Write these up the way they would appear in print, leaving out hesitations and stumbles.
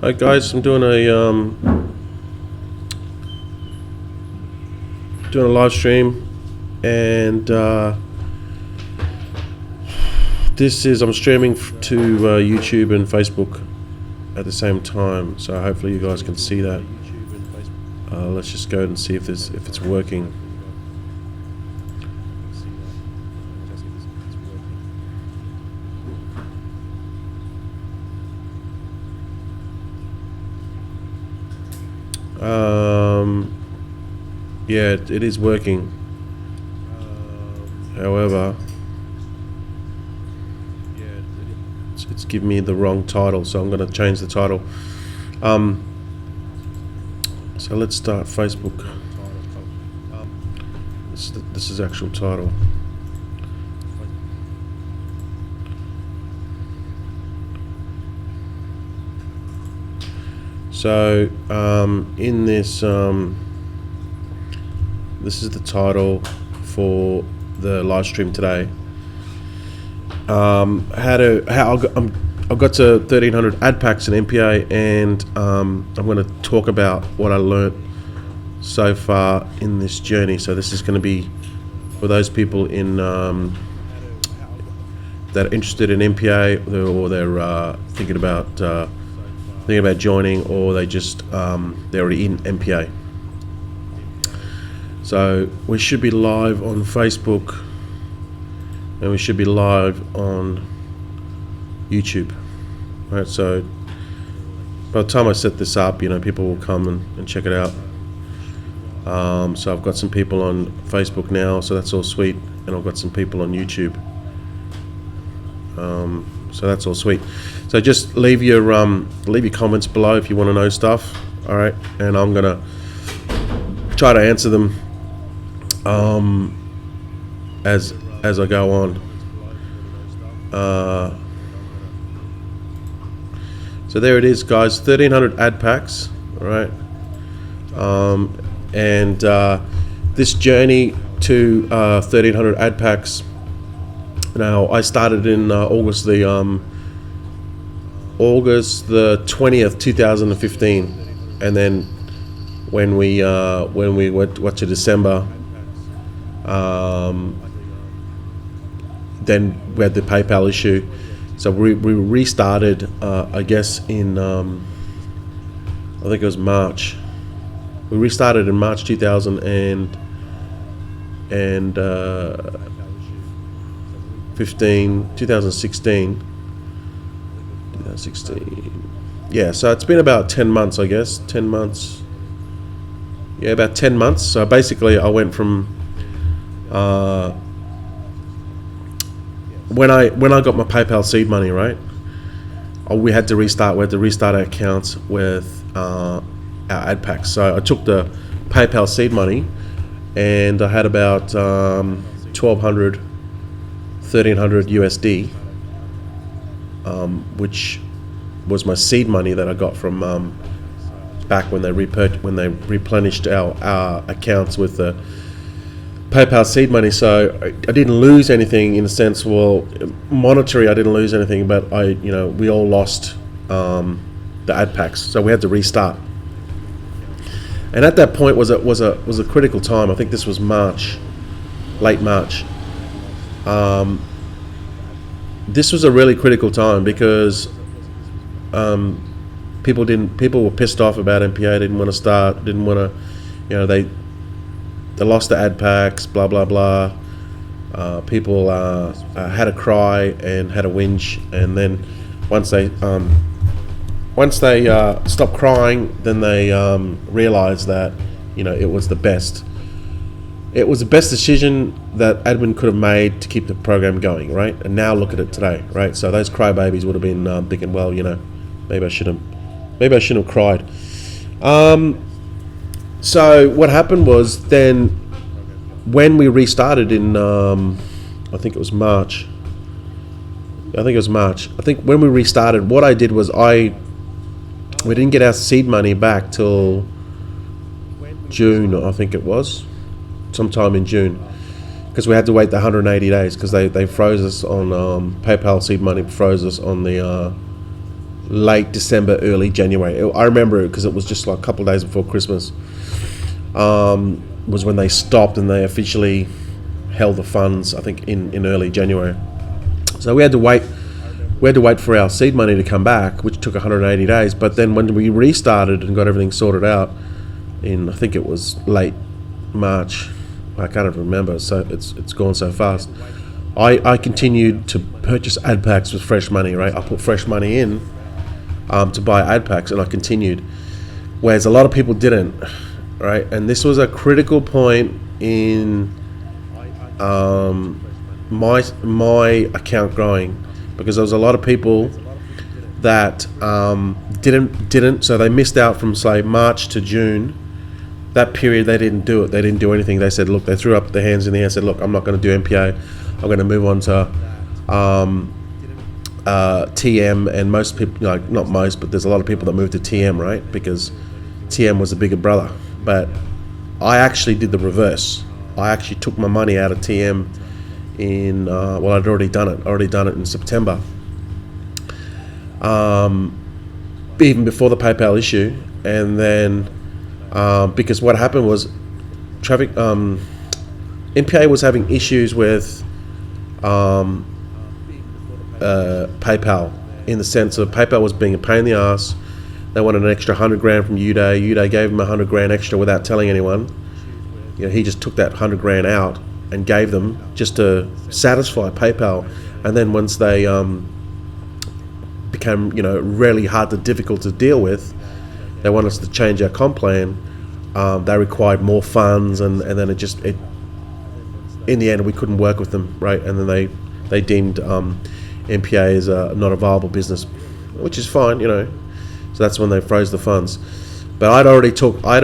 Hi guys, I'm doing a live stream, and I'm streaming to YouTube and Facebook at the same time. So hopefully you guys can see that. Let's just go and see if it's working. Yeah, it is working. However, it's giving me the wrong title, so I'm going to change the title. So let's start Facebook. This is actual title. So in this this is the title for the live stream today. I got to 1,300 ad packs in MPA, and I'm going to talk about what I learnt so far in this journey. So this is going to be for those people in that are interested in MPA, or they're thinking about joining, or they're already in MPA. So we should be live on Facebook, and we should be live on YouTube. Right, so by the time I set this up, people will come and check it out. So I've got some people on Facebook now, so that's all sweet, and I've got some people on YouTube. So that's all sweet. So just leave your comments below if you want to know stuff. All right, and I'm gonna try to answer them as I go on. So there it is, guys. 1,300 ad packs. All right, and this journey to 1,300 ad packs. Now I started in August the 20th, 2015, and then when we went to December, then we had the PayPal issue, so we restarted. I guess in I think it was March. We restarted in March 2015. Yeah, so it's been about 10 months, I guess. 10 months. Yeah, about 10 months. So basically I went from when I got my PayPal seed money, right? We had to restart our accounts with our ad packs. So I took the PayPal seed money, and I had about 1,200 1,300 USD, which was my seed money that I got from back when they replenished our accounts with the PayPal seed money. So I didn't lose anything in a sense. Well, monetary, I didn't lose anything, but we all lost the ad packs, so we had to restart. And at that point was a critical time. I think this was March, late March. This was a really critical time because people were pissed off about MPA, didn't want to start, didn't want to, they lost the ad packs, blah blah blah. People had a cry and had a whinge, and then once they stopped crying, then they realized that it was the best. It was the best decision that admin could have made to keep the program going, right? And now look at it today, right? So those crybabies would have been thinking, well, maybe I shouldn't have cried. So what happened was then, when we restarted in, I think it was March. I think when we restarted, what I did was we didn't get our seed money back till June, I think it was. Sometime in June, because we had to wait the 180 days because they froze us on PayPal seed money, froze us on the late December, early January. I remember it because it was just like a couple of days before Christmas. Was when they stopped and they officially held the funds, I think, in early January. So we had to wait. We had to wait for our seed money to come back, which took 180 days. But then when we restarted and got everything sorted out in, I think it was late March, I can't even remember. So it's gone so fast. I continued to purchase ad packs with fresh money, right? I put fresh money in to buy ad packs, and I continued, whereas a lot of people didn't, right? And this was a critical point in my account growing, because there was a lot of people that didn't, so they missed out from, say, March to June. That period, they didn't do it. They didn't do anything. They said, look, they threw up their hands in the air and said, look, I'm not going to do MPA. I'm going to move on to TM. And most people, like, not most, but there's a lot of people that moved to TM, right? Because TM was the bigger brother. But I actually did the reverse. I actually took my money out of TM in, I'd already done it. In September. Even before the PayPal issue. And then, because what happened was MPA was having issues with PayPal, in the sense of PayPal was being a pain in the ass. They wanted an extra $100,000 from Uday. Uday gave him $100,000 extra without telling anyone. You know, he just took that $100,000 out and gave them just to satisfy PayPal. And then once they became, really difficult to deal with, they wanted us to change our comp plan. They required more funds, and then it in the end we couldn't work with them, right? And then they deemed MPA as not a viable business, which is fine, So that's when they froze the funds. But I'd already took my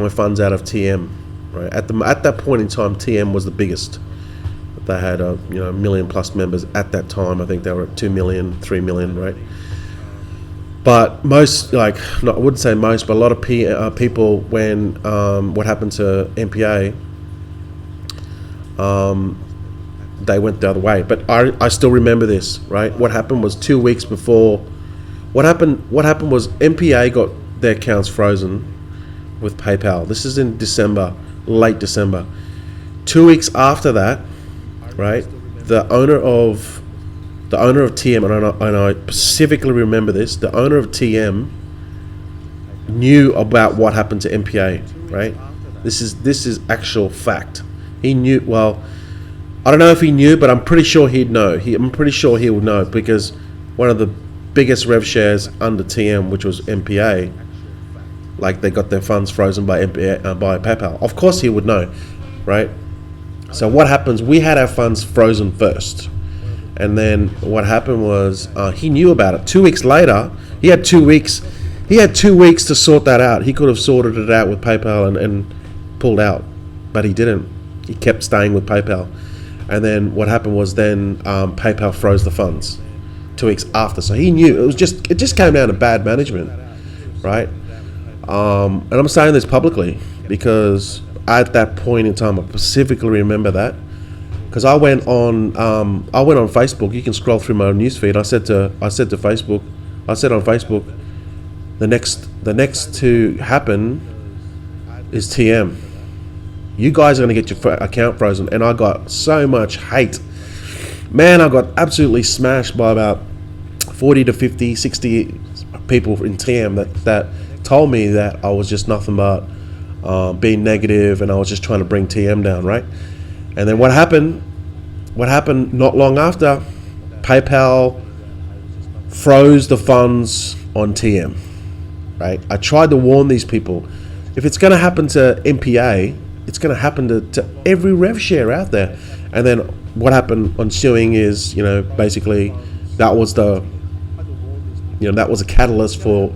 funds out of TM, right? At that point in time, TM was the biggest. They had a million plus members at that time. I think they were at 2 million, 3 million, right? But most, I wouldn't say most, but a lot of people, when what happened to MPA, they went the other way. But I still remember this, right? What happened was 2 weeks before. What happened was MPA got their accounts frozen with PayPal. This is in December, late December. 2 weeks after that, right? The owner of TM, and I specifically remember this, the owner of TM knew about what happened to MPA, right? This is actual fact. He knew, well, I don't know if he knew, but I'm pretty sure he'd know. I'm pretty sure he would know, because one of the biggest rev shares under TM, which was MPA, they got their funds frozen by MPA, by PayPal. Of course he would know, right? So what happens, we had our funds frozen first. And then what happened was he knew about it. 2 weeks later, he had 2 weeks. He had 2 weeks to sort that out. He could have sorted it out with PayPal and pulled out, but he didn't. He kept staying with PayPal. And then what happened was PayPal froze the funds 2 weeks after. So he knew it just came down to bad management, right? And I'm saying this publicly because at that point in time, I specifically remember that. Because I went on Facebook. You can scroll through my newsfeed. I said on Facebook, the next to happen is TM. You guys are going to get your account frozen. And I got so much hate. Man, I got absolutely smashed by about 40 to 50, 60 people in TM that told me that I was just nothing but being negative, and I was just trying to bring TM down, right? And then what happened not long after, PayPal froze the funds on TM, right? I tried to warn these people, if it's going to happen to MPA, it's going to happen to every rev share out there. And then what happened ensuing is, basically that was a catalyst for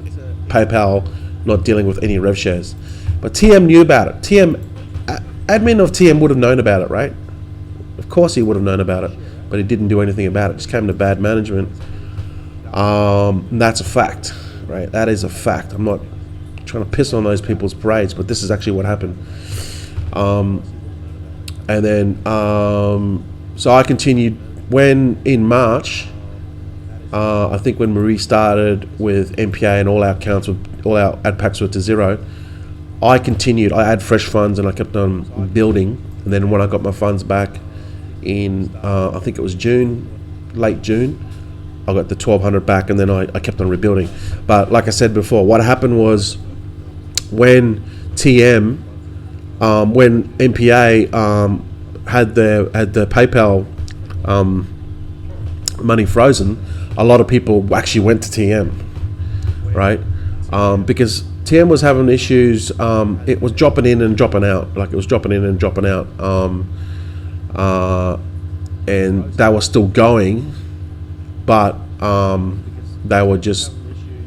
PayPal not dealing with any rev shares. But TM knew about it. Admin of TM would have known about it, right? Of course he would have known about it, but he didn't do anything about it. It just came to bad management. And that's a fact, right? That is a fact. I'm not trying to piss on those people's parades, but this is actually what happened. And then, so I continued. When in March, I think when we restarted with MPA and all our accounts, all our ad packs were to zero, I continued. I had fresh funds and I kept on building. And then when I got my funds back in, I think it was June, late June, I got the 1,200 back, and then I kept on rebuilding. But like I said before, what happened was when when MPA had the PayPal money frozen, a lot of people actually went to TM, right? Because TM was having issues. It was dropping in and dropping out. Like, it was dropping in and dropping out. And that was still going, but they were just,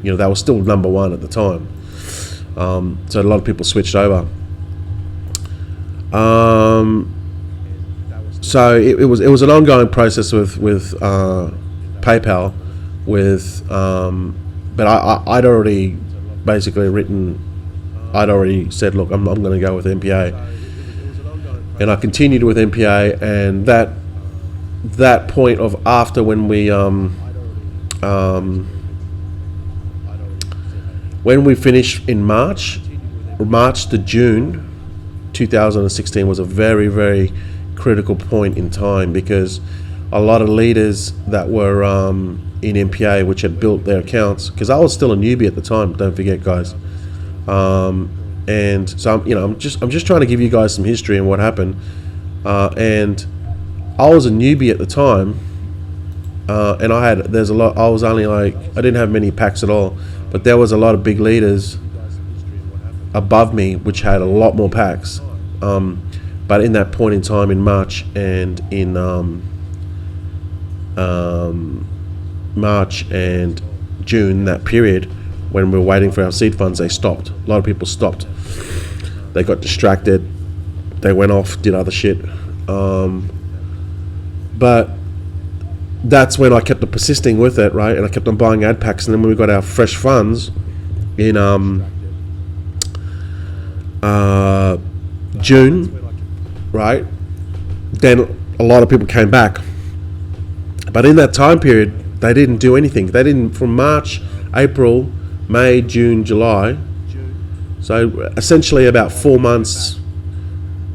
they were still number one at the time. So a lot of people switched over. So it was an ongoing process with PayPal, but I'd already basically I'd already said, look, I'm going to go with MPA, and I continued with MPA, and that point of after when we finished in March to June 2016 was a very, very critical point in time, because a lot of leaders that were in MPA, which had built their accounts, because I was still a newbie at the time, don't forget, guys, and so I'm just trying to give you guys some history and what happened, and I was a newbie at the time, and I didn't have many packs at all, but there was a lot of big leaders above me which had a lot more packs, but in that point in time in March and in March and June, that period when we were waiting for our seed funds, they stopped. A lot of people stopped. They got distracted. They went off, did other shit. But that's when I kept on persisting with it, right? And I kept on buying ad packs. And then when we got our fresh funds in June, right? Then a lot of people came back. But in that time period, they didn't do anything. They didn't, from March, April, May, June, July. So essentially about 4 months,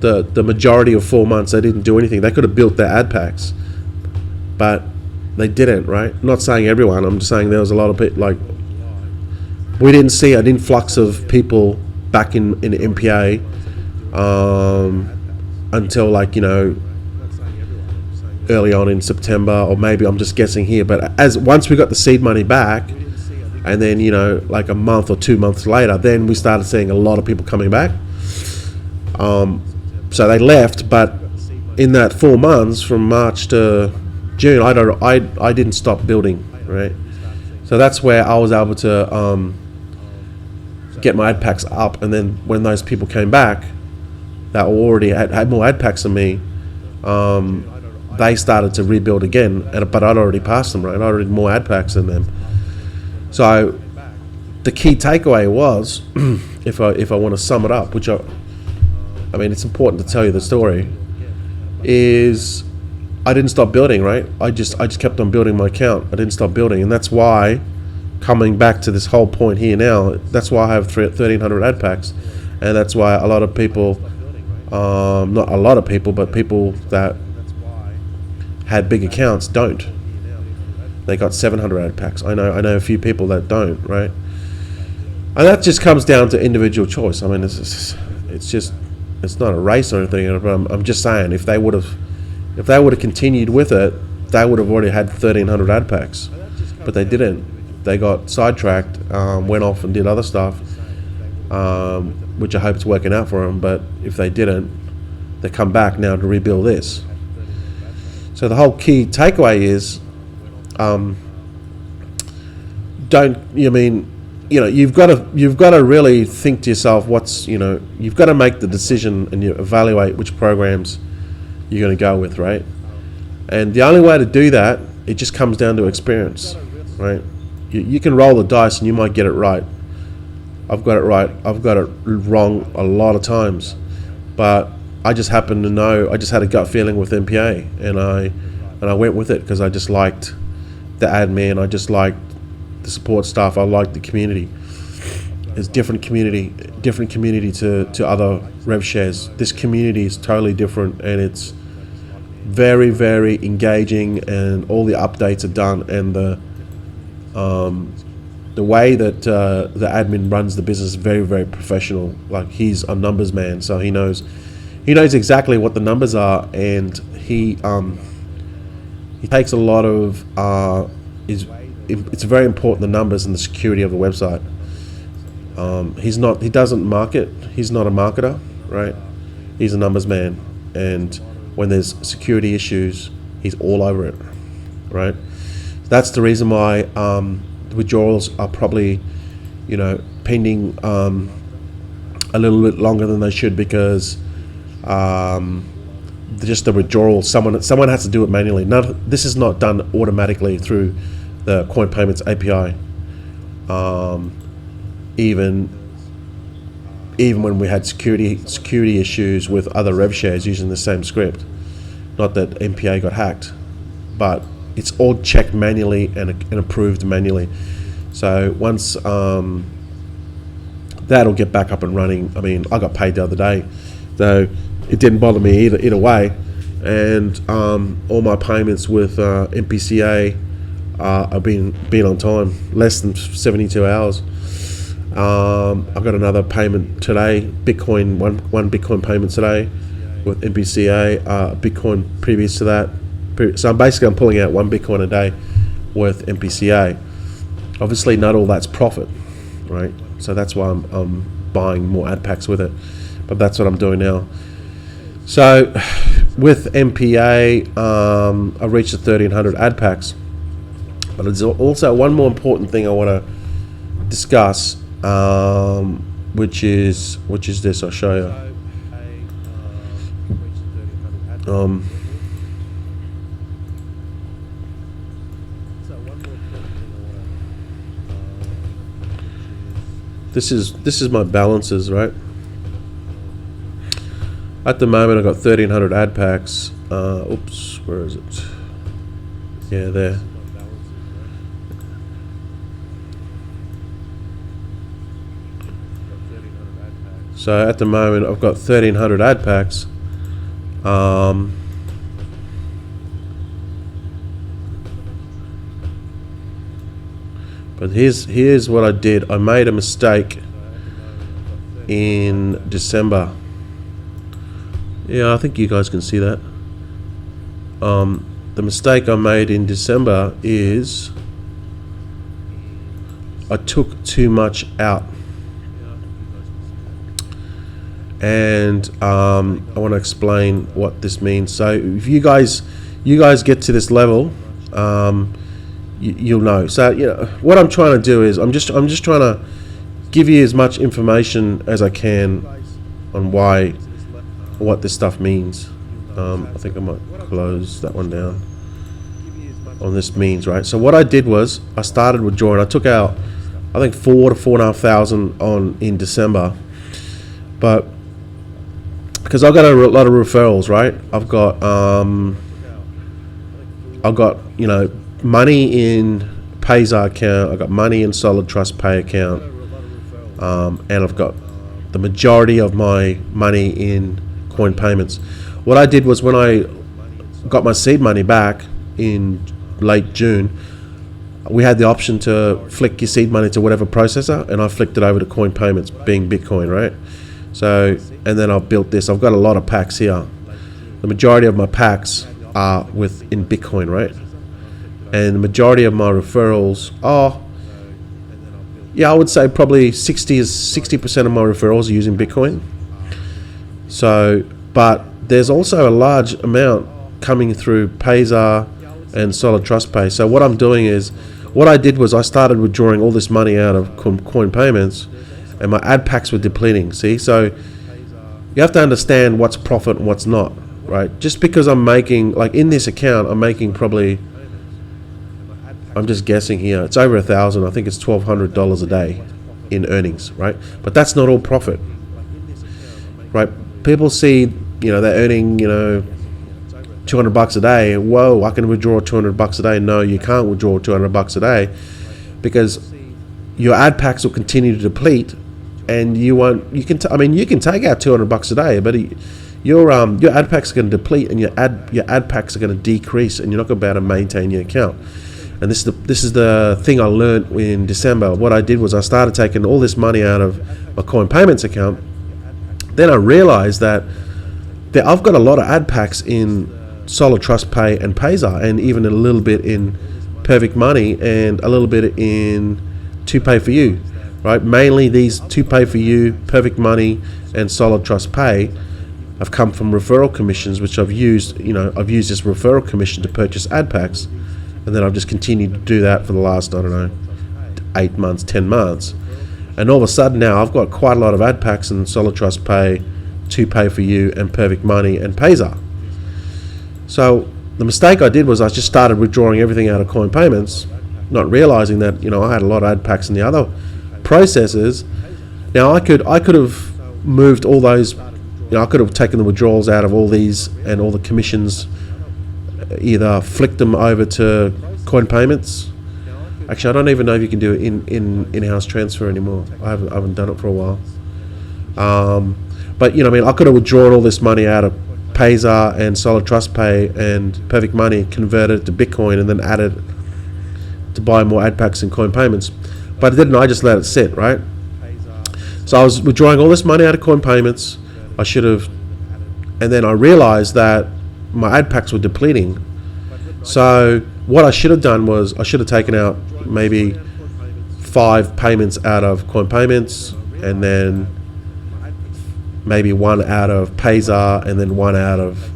the majority of 4 months, they didn't do anything. They could have built their ad packs, but they didn't, right? I'm not saying everyone, I'm just saying there was a lot of people, like, we didn't see an influx of people back in MPA until, like, early on in September, or maybe I'm just guessing here, but once we got the seed money back, and then like a month or 2 months later, then we started seeing a lot of people coming back. So they left, but in that 4 months from March to June, I didn't stop building, right? So that's where I was able to get my ad packs up, and then when those people came back that already had more ad packs than me, they started to rebuild again, but I'd already passed them, right? I already had more ad packs than them. So the key takeaway was, if I want to sum it up, which I mean, it's important to tell you the story, is I didn't stop building, right? I just kept on building my account. I didn't stop building, and that's why, coming back to this whole point here now, that's why I have 1,300 ad packs, and that's why a lot of people, not a lot of people, but people that had big accounts don't. They got 700 ad packs. I know a few people that don't, right? And that just comes down to individual choice. I mean, it's not a race or anything, but I'm just saying, if they would have continued with it, they would have already had 1,300 ad packs, but they didn't. They got sidetracked, went off and did other stuff, which I hope is working out for them. But if they didn't, they come back now to rebuild this. So the whole key takeaway is, you've got to really think to yourself, you've got to make the decision and you evaluate which programs you're going to go with, right? And the only way to do that, it just comes down to experience, right? You can roll the dice and you might get it right. I've got it right. I've got it wrong a lot of times, but I just happen to know. I just had a gut feeling with MPA, and I went with it because I just liked the admin. I just like the support staff. I like the community. It's different community to other rev shares. This community is totally different, and it's very, very engaging, and all the updates are done, and the way that the admin runs the business is very, very professional. Like, he's a numbers man, so he knows exactly what the numbers are, and he takes a lot of it's very important, the numbers and the security of the website. He doesn't market. He's not a marketer, right? He's a numbers man, and when there's security issues, he's all over it, right? That's the reason why withdrawals are probably, pending a little bit longer than they should, because just the withdrawal, someone has to do it manually. This is not done automatically through the Coin Payments API. Even when we had security issues with other rev shares using the same script, not that MPA got hacked, but it's all checked manually and approved manually. So once that'll get back up and running. I mean, I got paid the other day, so it didn't bother me either way. And all my payments with MPCA have been on time, less than 72 hours. I've got another payment today, Bitcoin, one Bitcoin payment today with MPCA, Bitcoin previous to that. So I'm pulling out one Bitcoin a day with MPCA. Obviously, not all that's profit, right? So that's why I'm buying more ad packs with it. But that's what I'm doing now. So with MPA, I've reached the 1,300 ad packs. But there's also one more important thing I want to discuss, which is this. I'll show you. This is my balances, right? At the moment, I've got 1,300 ad packs. Oops, where is it? Yeah, there. So at the moment, I've got 1,300 ad packs. But here's what I did. I made a mistake in December. Yeah, I think you guys can see that. The mistake I made in December is I took too much out. And I want to explain what this means. So if you guys get to this level, you'll know. So what I'm trying to do is I'm just trying to give you as much information as I can on what this stuff means. I think I might close that one down. On this means, right? So what I did was I started withdrawing. I took out I think 4,000 to 4,500 in December, but because I've got a lot of referrals, right? I've got money in Payzar account. I've got money in Solid Trust Pay account, and I've got the majority of my money in Coin Payments. What I did was when I got my seed money back in late June, we had the option to flick your seed money to whatever processor, and I flicked it over to Coin Payments, being Bitcoin, right? So, and then I've built this. I've got a lot of packs here. The majority of my packs are in Bitcoin, right? And the majority of my referrals are, I would say probably 60% of my referrals are using Bitcoin. So, but there's also a large amount coming through Payzar and Solid Trust Pay. So what I'm doing is, what I did was I started withdrawing all this money out of Coin Payments, and my ad packs were depleting. See, so you have to understand what's profit and what's not, right? Just because I'm making, like in this account, I'm making probably, I'm just guessing here, it's over 1,000. I think it's $1,200 a day in earnings, right? But that's not all profit, right? People see, they're earning, $200 a day. Whoa, I can withdraw $200 a day. No, you can't withdraw $200 a day, because your ad packs will continue to deplete, and you won't. You can. You can take out $200 a day, but your ad packs are going to deplete, and your ad packs are going to decrease, and you're not going to be able to maintain your account. And this is the thing I learned in December. What I did was I started taking all this money out of my coin payments account. Then I realized that I've got a lot of ad packs in Solid Trust Pay and Payzar, and even a little bit in Perfect Money, and a little bit in To Pay For You, right? Mainly these To Pay For You, Perfect Money, and Solid Trust Pay have come from referral commissions, which I've used. I've used this referral commission to purchase ad packs, and then I've just continued to do that for the last, 8 months, 10 months. And all of a sudden now I've got quite a lot of ad packs in Solid Trust Pay, To Pay For You, and Perfect Money, and Payzar. So the mistake I did was I just started withdrawing everything out of coin payments, not realizing that I had a lot of ad packs in the other processes. Now I could have moved all those. I could have taken the withdrawals out of all these and all the commissions, either flicked them over to coin payments. Actually, I don't even know if you can do it in-house transfer anymore. I haven't done it for a while. But I could have withdrawn all this money out of Payzar and Solid Trust Pay and Perfect Money, converted it to Bitcoin, and then added to buy more ad packs and coin payments. But I didn't. I just let it sit, right? So I was withdrawing all this money out of coin payments. I should have, and then I realized that my ad packs were depleting. So what I should have done was I should have taken out maybe 5 payments out of coin payments, and then maybe 1 out of Payzar, and then 1 out of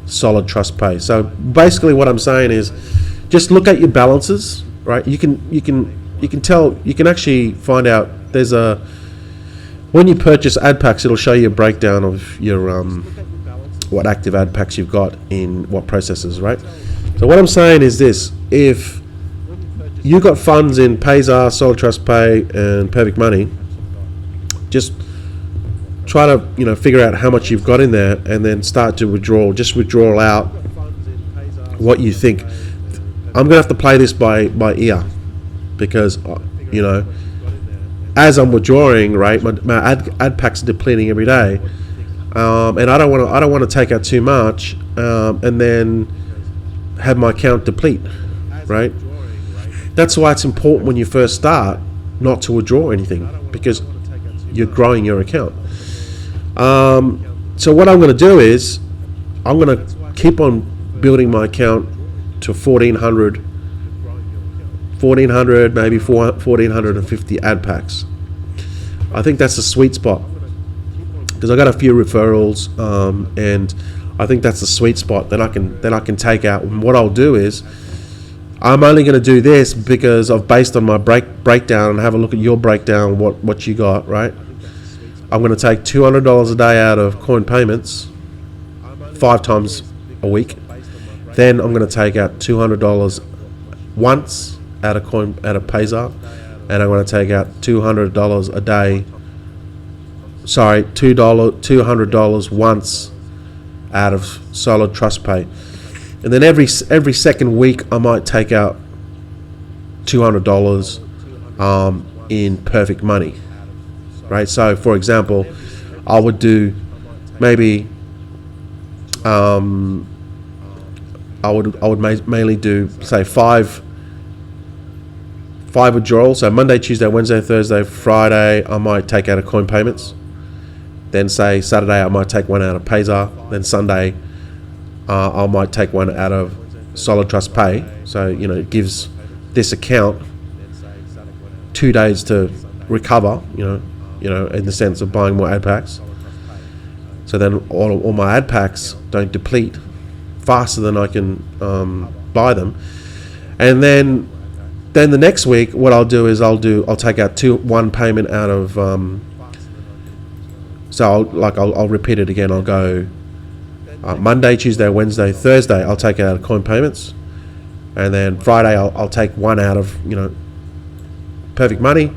Solid Trust Pay. So basically what I'm saying is just look at your balances, right? You can tell, you can actually find out when you purchase ad packs, it'll show you a breakdown of your what active ad packs you've got in what processes, right? So what I'm saying is this: if you got funds in Payzar, Solid Trust Pay, and Perfect Money, just try to figure out how much you've got in there, and then start to withdraw. Just withdraw out what you think. I'm gonna have to play this by ear, because as I'm withdrawing, right, my ad packs are depleting every day, and I don't want to take out too much, and then have my account deplete, right? That's why it's important when you first start not to withdraw anything, because you're growing your account. So what I'm going to do is I'm going to keep on building my account to 1,400, maybe 1,450 ad packs. I think that's the sweet spot, because I got a few referrals, and I think that's the sweet spot that I can take out. And what I'll do is I'm only going to do this because I've based on my breakdown, and have a look at your breakdown, what you got, right? I'm going to take $200 a day out of coin payments 5 times a week. Then I'm going to take out $200 once out of Payzar, and I'm going to take out $200 a day. Sorry, $200 once out of Solid Trust Pay, and then every second week I might take out $200 in Perfect Money, right? So for example, I would do maybe I would mainly do, say, five withdrawals. So Monday, Tuesday, Wednesday, Thursday, Friday I might take out of coin payments. Then say Saturday I might take 1 out of Payzar. Then Sunday I might take 1 out of Solid Trust Pay. So it gives this account 2 days to recover. In the sense of buying more ad packs. So then all my ad packs don't deplete faster than I can buy them. And then the next week, what I'll do is I'll take out 1 payment out of. So I'll repeat it again. I'll go Monday, Tuesday, Wednesday, Thursday. I'll take out of coin payments, and then Friday I'll take 1 out of Perfect Money,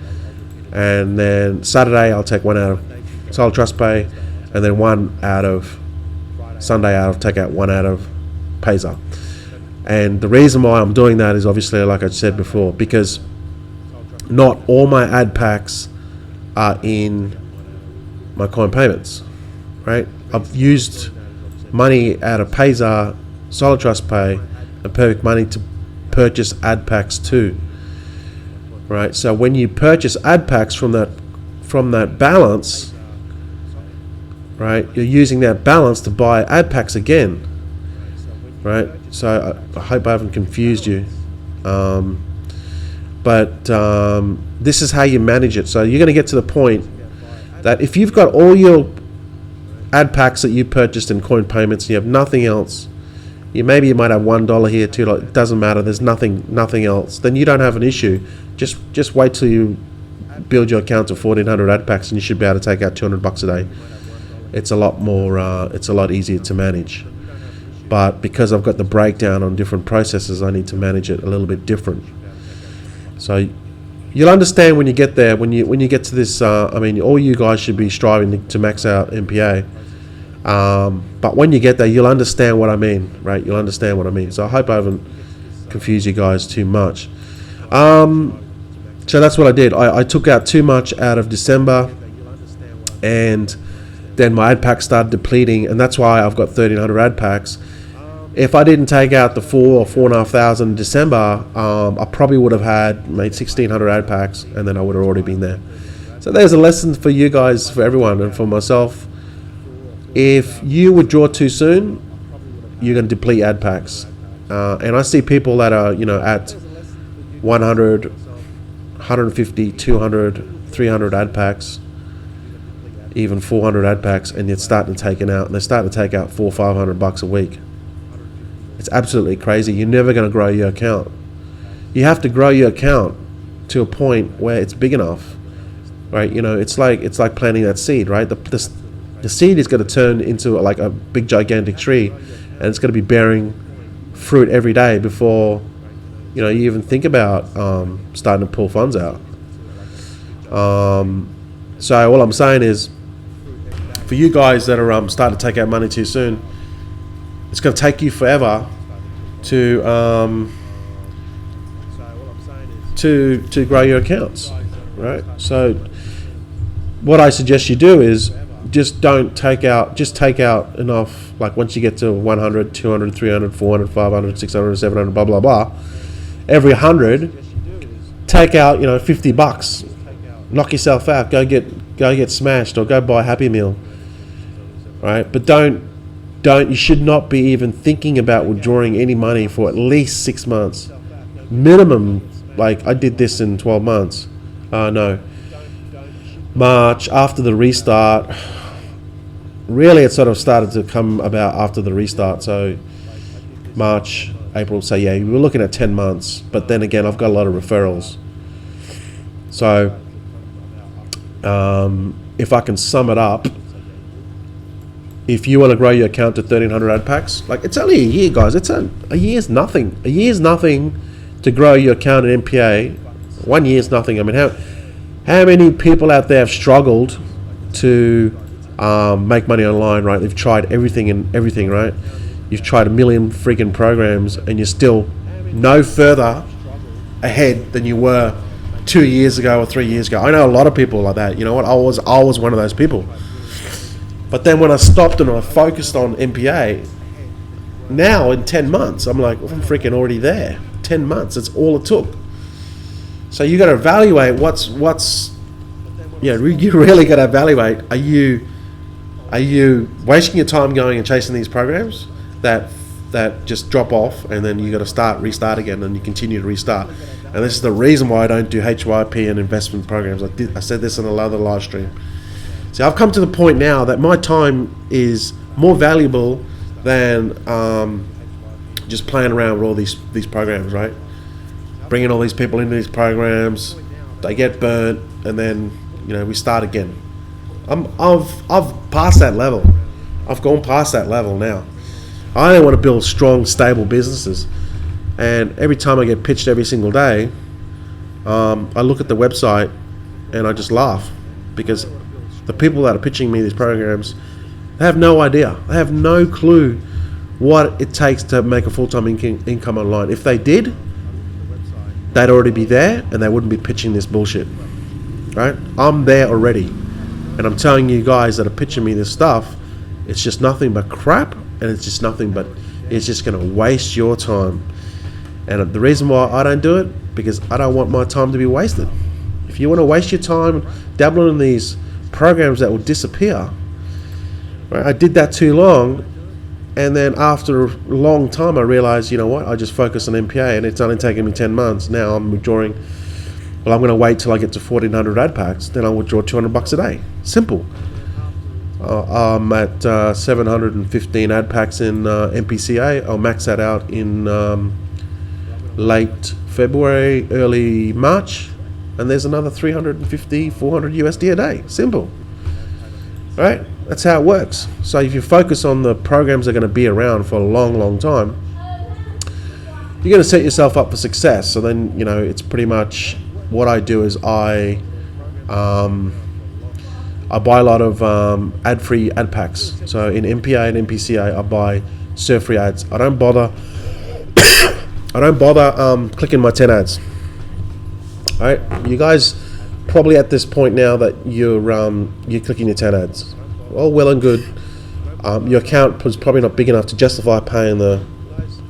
and then Saturday I'll take 1 out of Solid Trust Pay, and then 1 out of Sunday I'll take out 1 out of Payzer. And the reason why I'm doing that is obviously, like I said before, because not all my ad packs are in my coin payments, right? I've used money out of Payzer, Solid Trust Pay, and Perfect Money to purchase ad packs too, right? So when you purchase ad packs from that balance, right, you're using that balance to buy ad packs again, right? So I hope I haven't confused you, but this is how you manage it. So you're going to get to the point that if you've got all your ad packs that you purchased in coin payments and you have nothing else, you might have $1 here, $2, it doesn't matter, there's nothing else, then you don't have an issue. Just wait till you build your account to 1,400 ad packs and you should be able to take out $200 a day. It's a lot more, it's a lot easier to manage. But because I've got the breakdown on different processes, I need to manage it a little bit different. So you'll understand when you get there, when you get to this, all you guys should be striving to max out MPA. But when you get there, you'll understand what I mean, right? You'll understand what I mean. So I hope I haven't confused you guys too much. So that's what I did. I took out too much out of December, and then my ad pack started depleting, and that's why I've got 1,300 ad packs. If I didn't take out the 4,500 in December, I probably would have made 1,600 ad packs, and then I would have already been there. So there's a lesson for you guys, for everyone, and for myself. If you withdraw too soon, you're going to deplete ad packs. And I see people that are, at 100, 150, 200, 300 ad packs, even 400 ad packs, and they're starting to take it out, and they're starting to take out $400 or $500 a week. It's absolutely crazy. You're never going to grow your account. You have to grow your account to a point where it's big enough, right? It's like planting that seed, right? The seed is going to turn into like a big gigantic tree, and it's going to be bearing fruit every day before you even think about starting to pull funds out. So all I'm saying is, for you guys that are starting to take out money too soon, it's going to take you forever to grow your accounts, right? So what I suggest you do is just take out enough, like once you get to 100, 200, 300, 400, 500, 600, 700, blah, blah, blah, every 100, take out, $50, knock yourself out, go get smashed, or go buy a Happy Meal, right? But you should not be even thinking about withdrawing any money for at least 6 months. Minimum, like I did this in 12 months. No. March, after the restart. Really, it sort of started to come about after the restart. So March, April, so yeah, we were looking at 10 months. But then again, I've got a lot of referrals. So if I can sum it up, if you want to grow your account to 1,300 ad packs, like it's only a year, guys. A year's nothing. A year's nothing to grow your account in MPA. 1 year's nothing. I mean, how many people out there have struggled to make money online, right? They've tried everything, right? You've tried a million freaking programs, and you're still no further ahead than you were 2 years ago or 3 years ago. I know a lot of people like that. You know what? I was one of those people. But then when I stopped and I focused on MPA, now in 10 months, I'm like, I'm freaking already there. 10 months, that's all it took. So you got to evaluate you really got to evaluate, are you wasting your time going and chasing these programs that just drop off, and then you got to restart again, and you continue to restart. And this is the reason why I don't do HYP and investment programs. I said this in another live stream. See, I've come to the point now that my time is more valuable than just playing around with all these programs, right? Bringing all these people into these programs, they get burnt, and then we start again. I've passed that level. I've gone past that level now. I only want to build strong, stable businesses, and every time I get pitched every single day, I look at the website and I just laugh, because the people that are pitching me these programs, they have no idea. They have no clue what it takes to make a full-time income online. If they did, they'd already be there and they wouldn't be pitching this bullshit, right? I'm there already, and I'm telling you guys that are pitching me this stuff, it's just nothing but crap, and it's just going to waste your time. And the reason why I don't do it, because I don't want my time to be wasted. If you want to waste your time dabbling in these programs that will disappear, right? I did that too long, and then after a long time I realized, you know what, I just focus on MPA, and it's only taken me 10 months. Now I'm withdrawing, well, I'm going to wait till I get to 1,400 ad packs, then I'll withdraw $200 a day. Simple. I'm at 715 ad packs in MPCA. I'll max that out in late February, early March, and there's another 350, 400 USD a day. Simple. Right? That's how it works. So if you focus on the programs that are going to be around for a long, long time, you're going to set yourself up for success. So then, you know, it's pretty much what I do is I buy a lot of ad-free ad packs. So in MPA and MPCA, I buy surf-free ads. I don't bother clicking my 10 ads. All right, you guys probably at this point now that you're clicking your 10 ads. Well and good. Your account was probably not big enough to justify paying the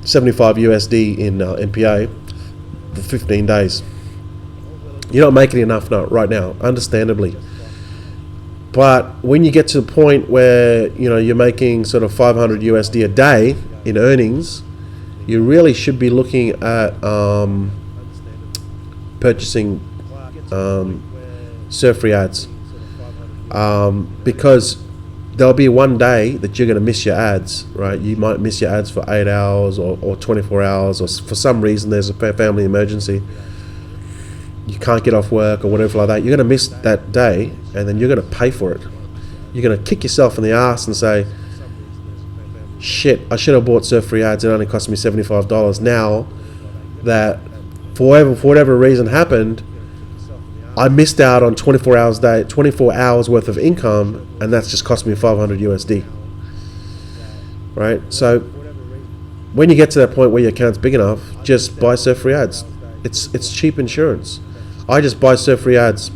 75 USD in MPA for 15 days. You're not making enough right now, understandably. But when you get to the point where, you know, you're making sort of 500 USD a day in earnings, you really should be looking at purchasing surf-free ads, because there'll be one day that you're going to miss your ads, right? You might miss your ads for 8 hours or 24 hours, or for some reason there's a family emergency, you can't get off work or whatever like that. You're going to miss that day, and then you're going to pay for it. You're going to kick yourself in the ass and say, shit, I should have bought surf-free ads. It only cost me $75. Now that for whatever reason happened, I missed out on 24 hours worth of income, and that's just cost me 500 USD. Right? So when you get to that point where your account's big enough, just buy surf-free ads. It's cheap insurance. I just buy surf-free ads.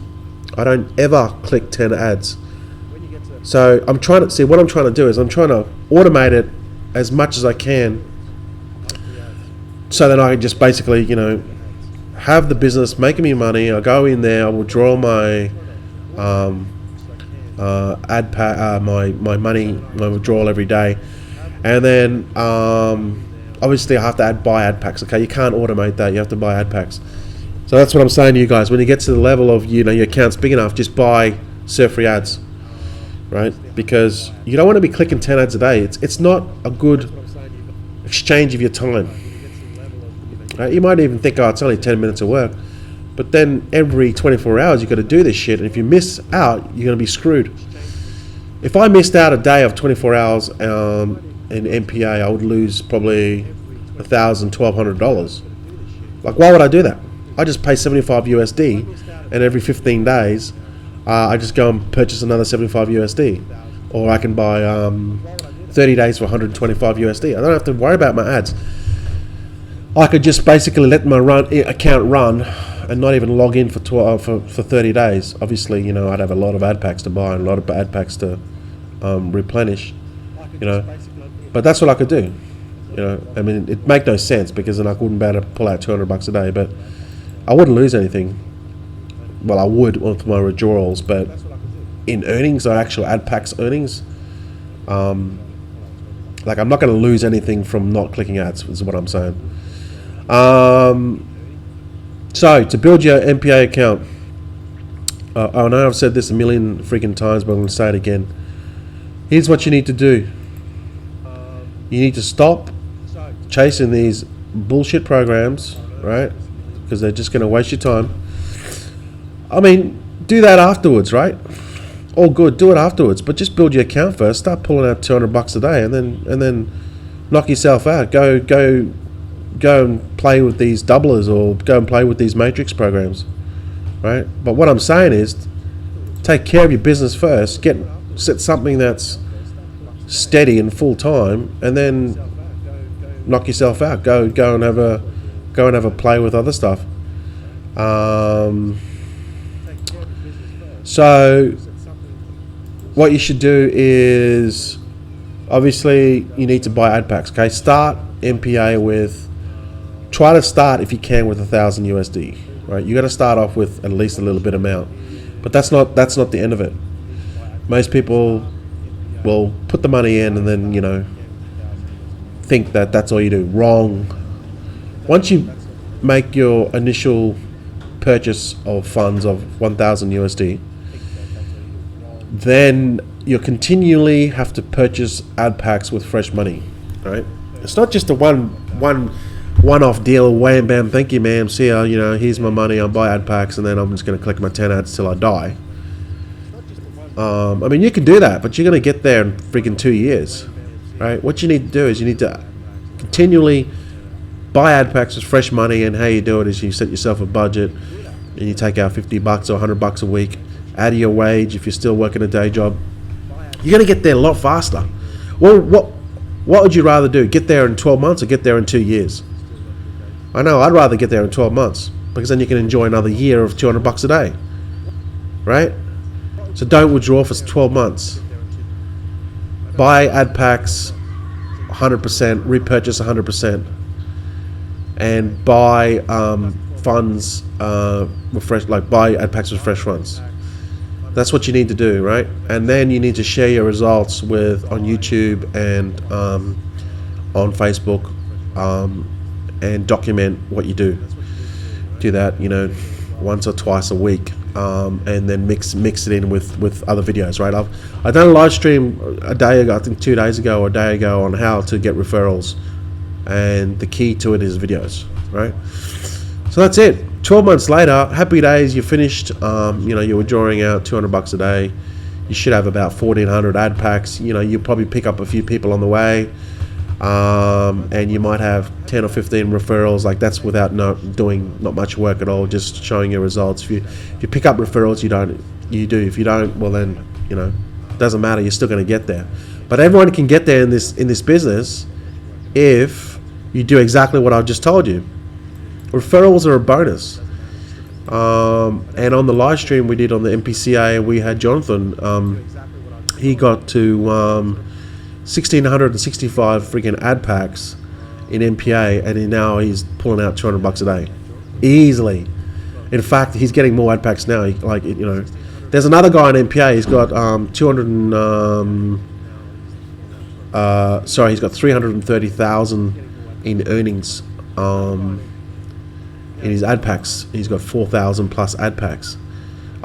I don't ever click 10 ads. So I'm trying to see what I'm trying to do is I'm trying to automate it as much as I can, so that I can just basically, you know, have the business making me money. I go in there, I withdraw my ad pack, my money, my withdrawal every day, and then obviously I have to buy ad packs. Okay, you can't automate that. You have to buy ad packs. So that's what I'm saying to you guys. When you get to the level of, you know, your account's big enough, just buy surf-free ads, right? Because you don't want to be clicking 10 ads a day. It's not a good exchange of your time. Right? You might even think, oh, it's only 10 minutes of work, but then every 24 hours you've got to do this shit, and if you miss out, you're going to be screwed. If I missed out a day of 24 hours in MPA, I would lose probably $1,000, $1,200. Like, why would I do that? I just pay 75 USD, and every 15 days I just go and purchase another 75 USD, or I can buy 30 days for 125 USD. I don't have to worry about my ads. I could just basically let my account run and not even log in for 30 days. Obviously, you know, I'd have a lot of ad packs to buy and a lot of ad packs to replenish, you know, but that's what I could do. You know, I mean, it make no sense, because then I wouldn't be able to pull out $200 a day, but I wouldn't lose anything. Well, I would with my withdrawals, but in earnings, or actual ad packs earnings, like, I'm not going to lose anything from not clicking ads, is what I'm saying. So to build your MPA account, I know I've said this a million freaking times, but I'm going to say it again. Here's what you need to do. You need to stop chasing these bullshit programs, right? Because they're just going to waste your time. I mean, do that afterwards, right? All good, do it afterwards, but just build your account first. Start pulling out $200 a day, and then knock yourself out. Go and play with these doublers, or go and play with these matrix programs, right? But what I'm saying is, take care of your business first. Set something that's steady and full time, and then knock yourself out. Go and have a play with other stuff. So what you should do is, obviously you need to buy ad packs. Okay, start MPA with, try to start if you can with 1,000 USD. Right, you got to start off with at least a little bit amount, but that's not the end of it. Most people will put the money in and then, you know, think that that's all you do. Wrong. Once you make your initial purchase of funds of 1,000 USD, then you continually have to purchase ad packs with fresh money. Right? It's not just a one-off deal. Wham bam, thank you, ma'am. See ya. You know, here's my money. I'll buy ad packs, and then I'm just going to collect my 10 ads till I die. I mean, you can do that, but you're going to get there in freaking 2 years, right? What you need to do is you need to continually buy ad packs with fresh money, and how you do it is you set yourself a budget, and you take out $50 or $100 a week out of your wage if you're still working a day job. You're going to get there a lot faster. Well, what would you rather do? Get there in 12 months or get there in 2 years? I know, I'd rather get there in 12 months because then you can enjoy another year of $200 a day, right? So don't withdraw for 12 months. Buy ad packs 100%, repurchase 100%, and buy funds with fresh, like buy ad packs with fresh funds. That's what you need to do, right? And then you need to share your results on YouTube and on Facebook, and document what you do. Do that, you know, once or twice a week. And then mix it in with other videos, right? I've done a live stream a day ago, I think 2 days ago or a day ago, on how to get referrals, and the key to it is videos, right? So that's it. 12 months later, happy days, you finished. You know, you were drawing out $200 a day. You should have about 1,400 ad packs. You know, you probably pick up a few people on the way, and you might have 10 or 15 referrals. Like, that's without doing not much work at all, just showing your results. If you pick up referrals, you do. If you don't, well then, you know, doesn't matter. You're still going to get there. But everyone can get there in this business if you do exactly what I've just told you. Referrals are a bonus. And on the live stream we did on the MPCA, we had Jonathan. He got to 1,665 freaking ad packs in MPA, and now he's pulling out $200 a day easily. In fact, he's getting more ad packs now. There's another guy in MPA. He's got 330,000 in earnings in his ad packs. He's got 4,000 plus ad packs.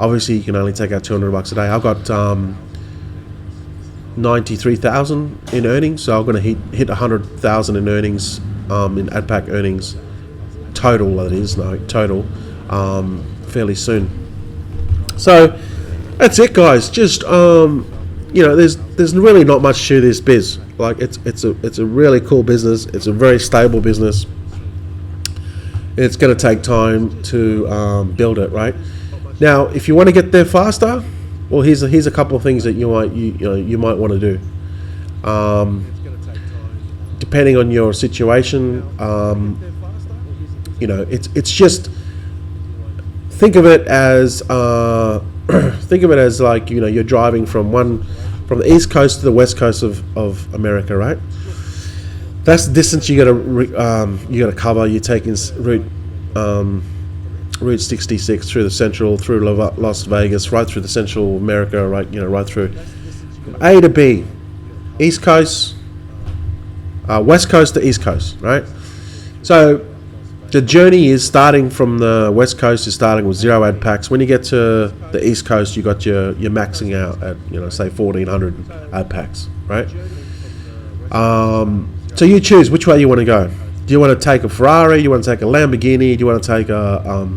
Obviously, you can only take out $200 a day. I've got 93,000 in earnings, so I'm going to hit 100,000 in earnings, in ad pack earnings total. That is total, fairly soon. So that's it, guys. Just there's really not much to this biz. Like, it's a really cool business. It's a very stable business. It's going to take time to build it, right? Now, if you want to get there faster, well, here's a couple of things that you might want to do. Depending on your situation, it's just think of it as like, you're driving from the east coast to the west coast of America, right? That's the distance you gotta cover. You're taking Route 66 through the central, through Las Vegas, right through the Central America, right through from A to B, East Coast, West Coast to East Coast, right? So the journey is starting from the West Coast, is starting with 0 ad packs. When you get to the East Coast, you got you're maxing out at say 1,400 ad packs, right? So you choose which way you want to go. Do you want to take a Ferrari? Do you want to take a Lamborghini? Do you want to take a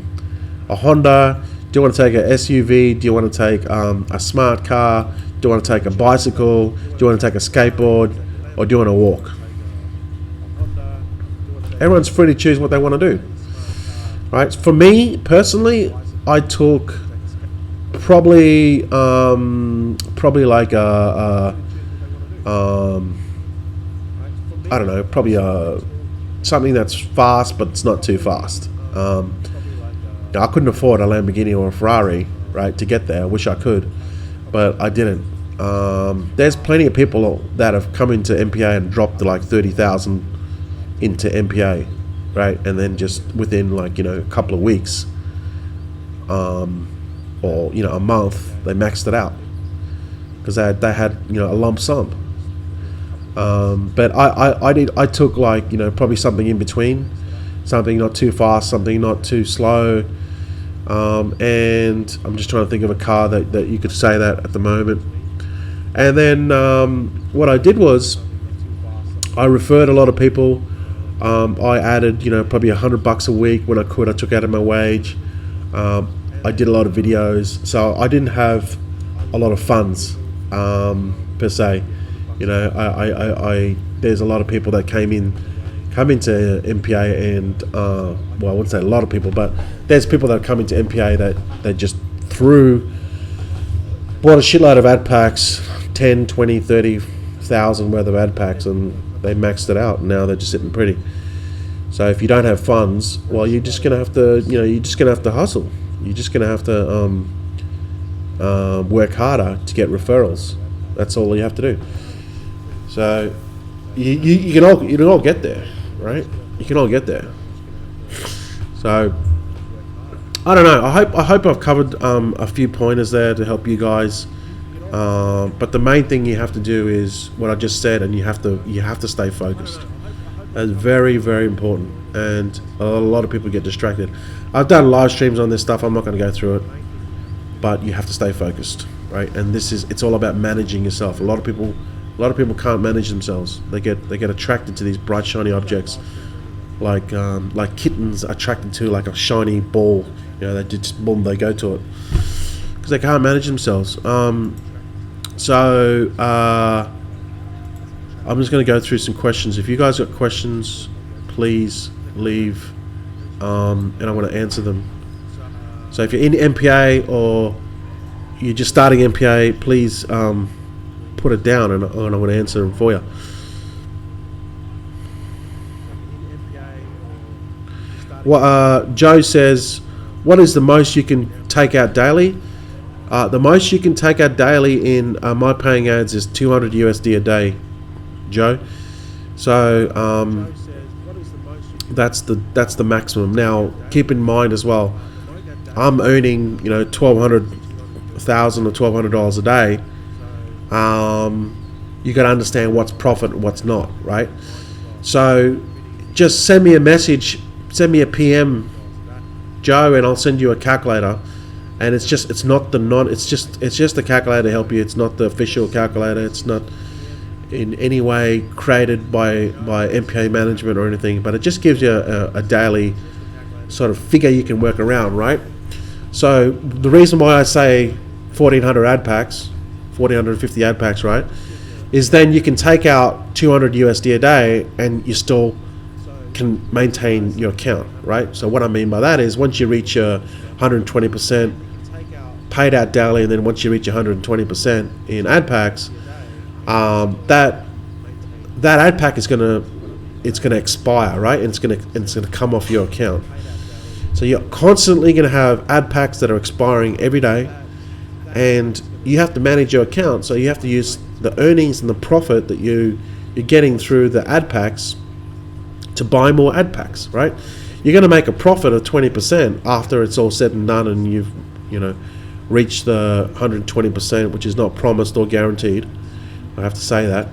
Honda? Do you want to take a SUV? Do you want to take a smart car? Do you want to take a bicycle? Do you want to take a skateboard? Or do you want to walk? Everyone's free to choose what they want to do. Right? For me, personally, I took probably like I don't know, probably something that's fast, but it's not too fast. I couldn't afford a Lamborghini or a Ferrari, right, to get there. I wish I could, but I didn't. There's plenty of people that have come into MPA and dropped to like 30,000 into MPA, right, and then just within like a couple of weeks, or a month, they maxed it out because they had a lump sum. But I took like probably something in between, something not too fast, something not too slow, and I'm just trying to think of a car that you could say that at the moment. And then what I did was I referred a lot of people. I added probably $100 a week when I could. I took out of my wage. I did a lot of videos, so I didn't have a lot of funds per se. I there's a lot of people that come into MPA, and well, I wouldn't say a lot of people, but there's people that come into MPA that just bought a shitload of ad packs, 10, 20, 30,000 worth of ad packs, and they maxed it out, and now they're just sitting pretty. So if you don't have funds, well, you're just gonna have to hustle. You're just gonna have to work harder to get referrals. That's all you have to do. So you can all get there, right? You can all get there. So I don't know. I hope I've covered a few pointers there to help you guys. But the main thing you have to do is what I just said, and you have to stay focused. That's very, very important. And a lot of people get distracted. I've done live streams on this stuff. I'm not going to go through it, but you have to stay focused, right? And it's all about managing yourself. A lot of people can't manage themselves. They get attracted to these bright, shiny objects, like kittens attracted to like a shiny ball. They just boom, they go to it because they can't manage themselves. So I'm just going to go through some questions. If you guys got questions, please leave, and I want to answer them. So if you're in MPA or you're just starting MPA, please put it down, and I want to answer them for you. Joe says, what is the most you can take out daily? The most you can take out daily in my paying ads is 200 USD a day, Joe. So that's the maximum. Now keep in mind as well, I'm earning $1,200 or $1,200 a day. You got to understand what's profit and what's not, right? So just send me a message, send me a PM, Joe, and I'll send you a calculator. And it's just a calculator to help you. It's not the official calculator. It's not in any way created by MPA management or anything, but it just gives you a daily sort of figure you can work around, right? So the reason why I say 1,400 ad packs, 1,450 ad packs, right, is then you can take out 200 USD a day and you still can maintain your account, right? So what I mean by that is once you reach your 120% paid out daily, and then once you reach 120% in ad packs, that ad pack is gonna expire, right? And it's gonna come off your account. So you're constantly gonna have ad packs that are expiring every day, and you have to manage your account. So you have to use the earnings and the profit that you're getting through the ad packs to buy more ad packs, right? You're gonna make a profit of 20% after it's all said and done, and you've reach the 120%, which is not promised or guaranteed. I have to say that.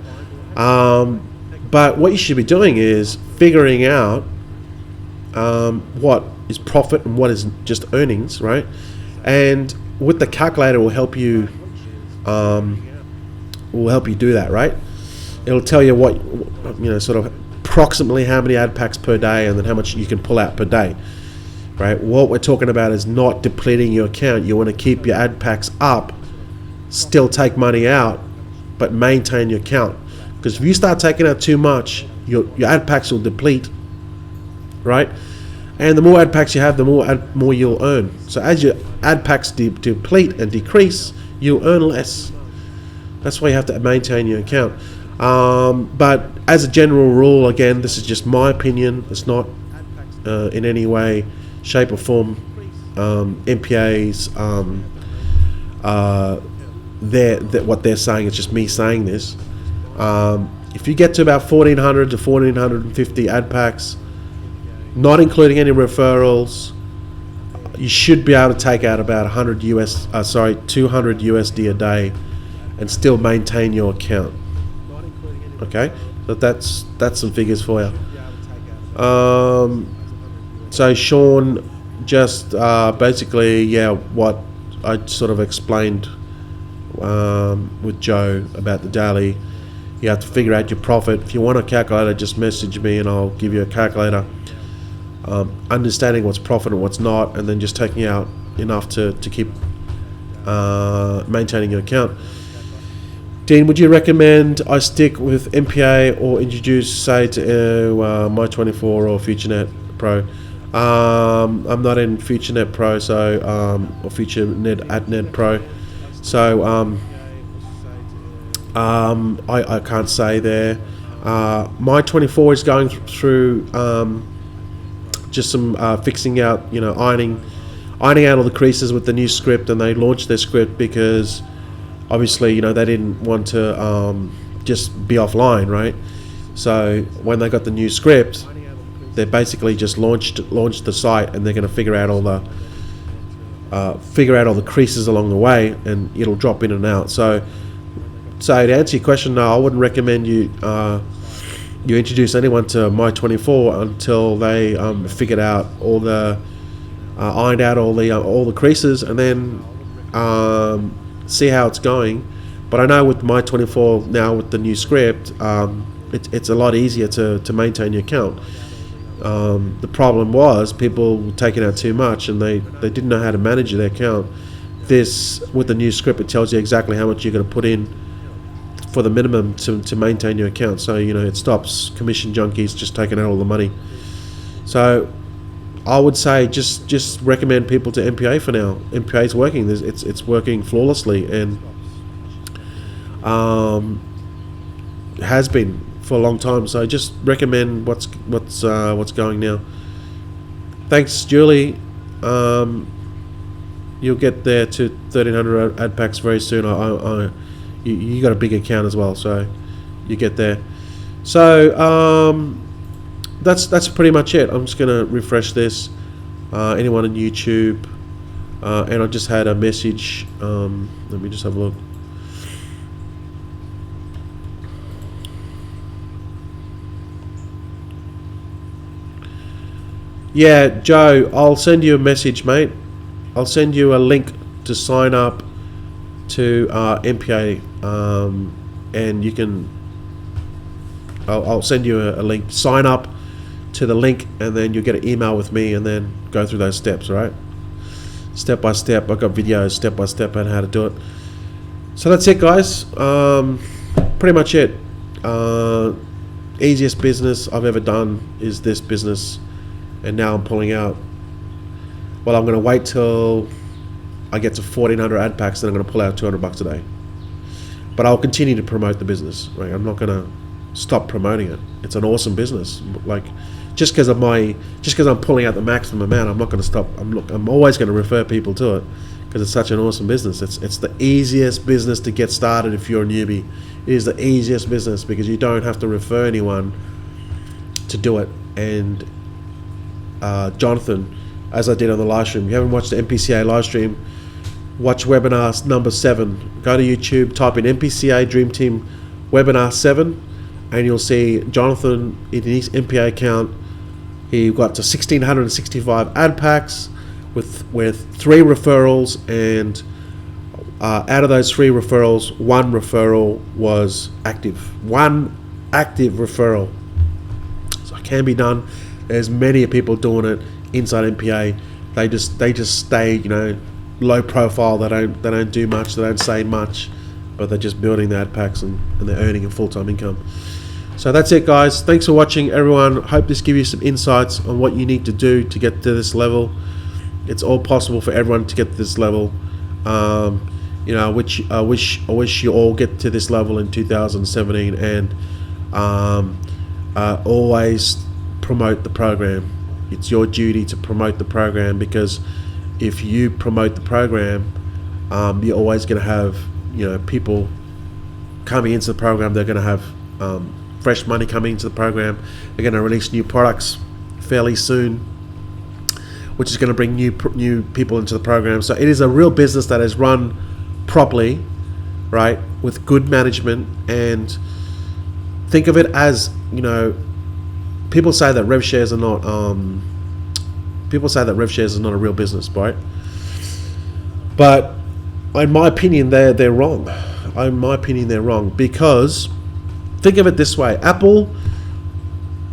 But what you should be doing is figuring out what is profit and what is just earnings, right? And with the calculator will help you do that, right? It'll tell you what sort of approximately how many ad packs per day, and then how much you can pull out per day. Right, what we're talking about is not depleting your account. You want to keep your ad packs up, still take money out, but maintain your account. Because if you start taking out too much, your ad packs will deplete, right? And the more ad packs you have, the more you'll earn. So as your ad packs deplete and decrease, you'll earn less. That's why you have to maintain your account. But as a general rule, again, this is just my opinion. It's not in any way, shape or form MPAs. What they're saying. It's just me saying this. If you get to about 1,400 to 1,450 ad packs, not including any referrals, you should be able to take out about 200 USD a day and still maintain your account. Okay, so that's some figures for you. So Sean just basically, what I sort of explained with Joe about the daily. You have to figure out your profit. If you want a calculator, just message me and I'll give you a calculator. Understanding what's profit and what's not, and then just taking out enough to keep maintaining your account. Dean, would you recommend I stick with MPA or introduce, say, to My24 or FutureNet Pro? I'm not in FutureNet Pro, or FutureNet AdNet Pro, so I can't say there. My24 is going through just some fixing out, ironing out all the creases with the new script, and they launched their script because obviously, they didn't want to just be offline, right? So when they got the new script, they basically just launched the site, and they're going to figure out all the creases along the way, and it'll drop in and out. So to answer your question, no, I wouldn't recommend you introduce anyone to My24 until they figured out all the ironed out all the creases, and then see how it's going. But I know with My24 now, with the new script, it's a lot easier to maintain your account. The problem was people were taking out too much, and they didn't know how to manage their account. This, with the new script, it tells you exactly how much you're going to put in for the minimum to maintain your account. So it stops commission junkies just taking out all the money. So I would say just recommend people to MPA for now. MPA is working. It's working flawlessly, and has been for a long time. So just recommend what's going now. Thanks, Julie. You'll get there to 1,300 ad packs very soon. You got a big account as well, so you get there. So that's pretty much it. I'm just gonna refresh this. Anyone on YouTube, and I just had a message. Let me just have a look. Yeah, Joe, I'll send you a message, mate. I'll send you a link to sign up to MPA, and you can. I'll send you a link. Sign up to the link, and then you'll get an email with me, and then go through those steps. Right, step by step. I've got videos step by step on how to do it. So that's it, guys. Pretty much it. Easiest business I've ever done is this business, and now I'm pulling out. Well, I'm going to wait till I get to 1,400 ad packs, then I'm going to pull out $200 a day. But I'll continue to promote the business. Right? I'm not going to stop promoting it. It's an awesome business. Like, just because I'm pulling out the maximum amount, I'm not going to stop. I'm always going to refer people to it because it's such an awesome business. It's the easiest business to get started if you're a newbie. It is the easiest business because you don't have to refer anyone to do it. And Jonathan, as I did on the live stream, if you haven't watched the MPCA live stream, watch webinar number 7. Go to YouTube, type in MPCA Dream Team webinar 7, and you'll see Jonathan in his MPA account. He got to 1,665 ad packs with 3 referrals, and out of those 3 referrals, 1 referral was active. 1 active referral. So it can be done. There's many people doing it inside MPA. They just stay, low profile. They don't do much. They don't say much, but they're just building the ad packs and they're earning a full-time income. So that's it, guys. Thanks for watching, everyone. Hope this gives you some insights on what you need to do to get to this level. It's all possible for everyone to get to this level. I wish you all get to this level in 2017, and Always promote the program. It's your duty to promote the program, because if you promote the program, you're always going to have people coming into the program. They're going to have fresh money coming into the program. They're going to release new products fairly soon, which is going to bring new people into the program. So it is a real business that is run properly, right, with good management. And think of it as, people say that rev shares are not a real business, right? But in my opinion, they're wrong. In my opinion, they're wrong, because think of it this way.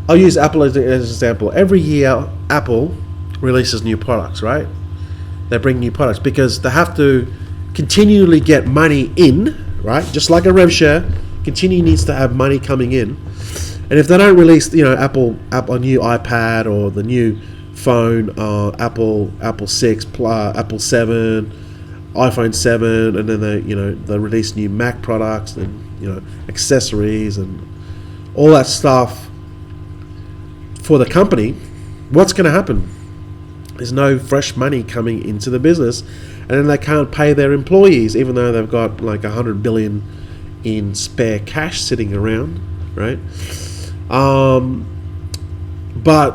I'll use Apple as an example. Every year, Apple releases new products, right? They bring new products because they have to continually get money in, right? Just like a rev share, continue needs to have money coming in. And if they don't release, Apple a new iPad or the new phone, Apple 6, Apple 7, iPhone 7, and then they release new Mac products and accessories and all that stuff for the company, what's going to happen? There's no fresh money coming into the business, and then they can't pay their employees, even though they've got like $100 billion in spare cash sitting around, right? But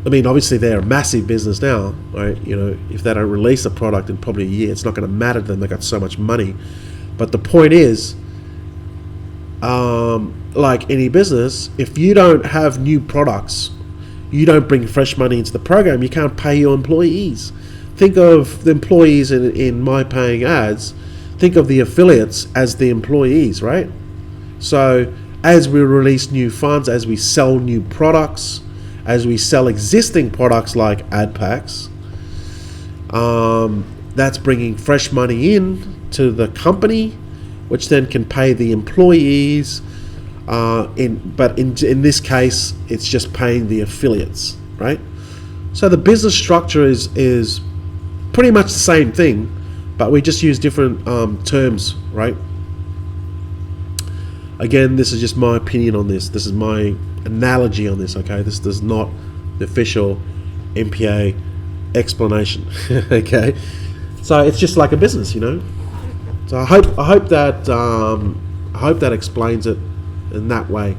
I mean, obviously they're a massive business now, right? If they don't release a product in probably a year, it's not going to matter to them. They've got so much money. But the point is, like any business, if you don't have new products, you don't bring fresh money into the program, you can't pay your employees. Think of the employees in My Paying Ads. Think of the affiliates as the employees, right? So as we release new funds, as we sell new products, as we sell existing products like ad packs, that's bringing fresh money in to the company, which then can pay the employees. But in this case, it's just paying the affiliates, right? So the business structure is pretty much the same thing, but we just use different terms, right? Again, this is just my opinion on this. This is my analogy on this, okay? This is not the official MPA explanation, okay? So it's just like a business, So I hope that explains it in that way.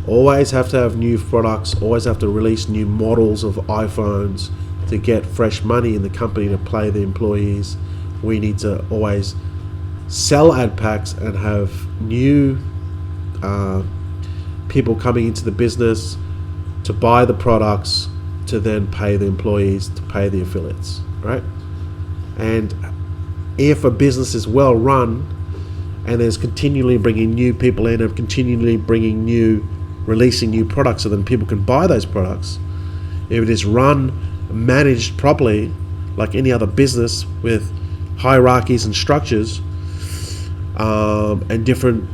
Always have to have new products. Always have to release new models of iPhones to get fresh money in the company to pay the employees. We need to always sell ad packs and have new people coming into the business to buy the products, to then pay the employees, to pay the affiliates, right? And if a business is well run and there's continually bringing new people in and continually releasing new products so then people can buy those products, if it is run, managed properly, like any other business with hierarchies and structures, and different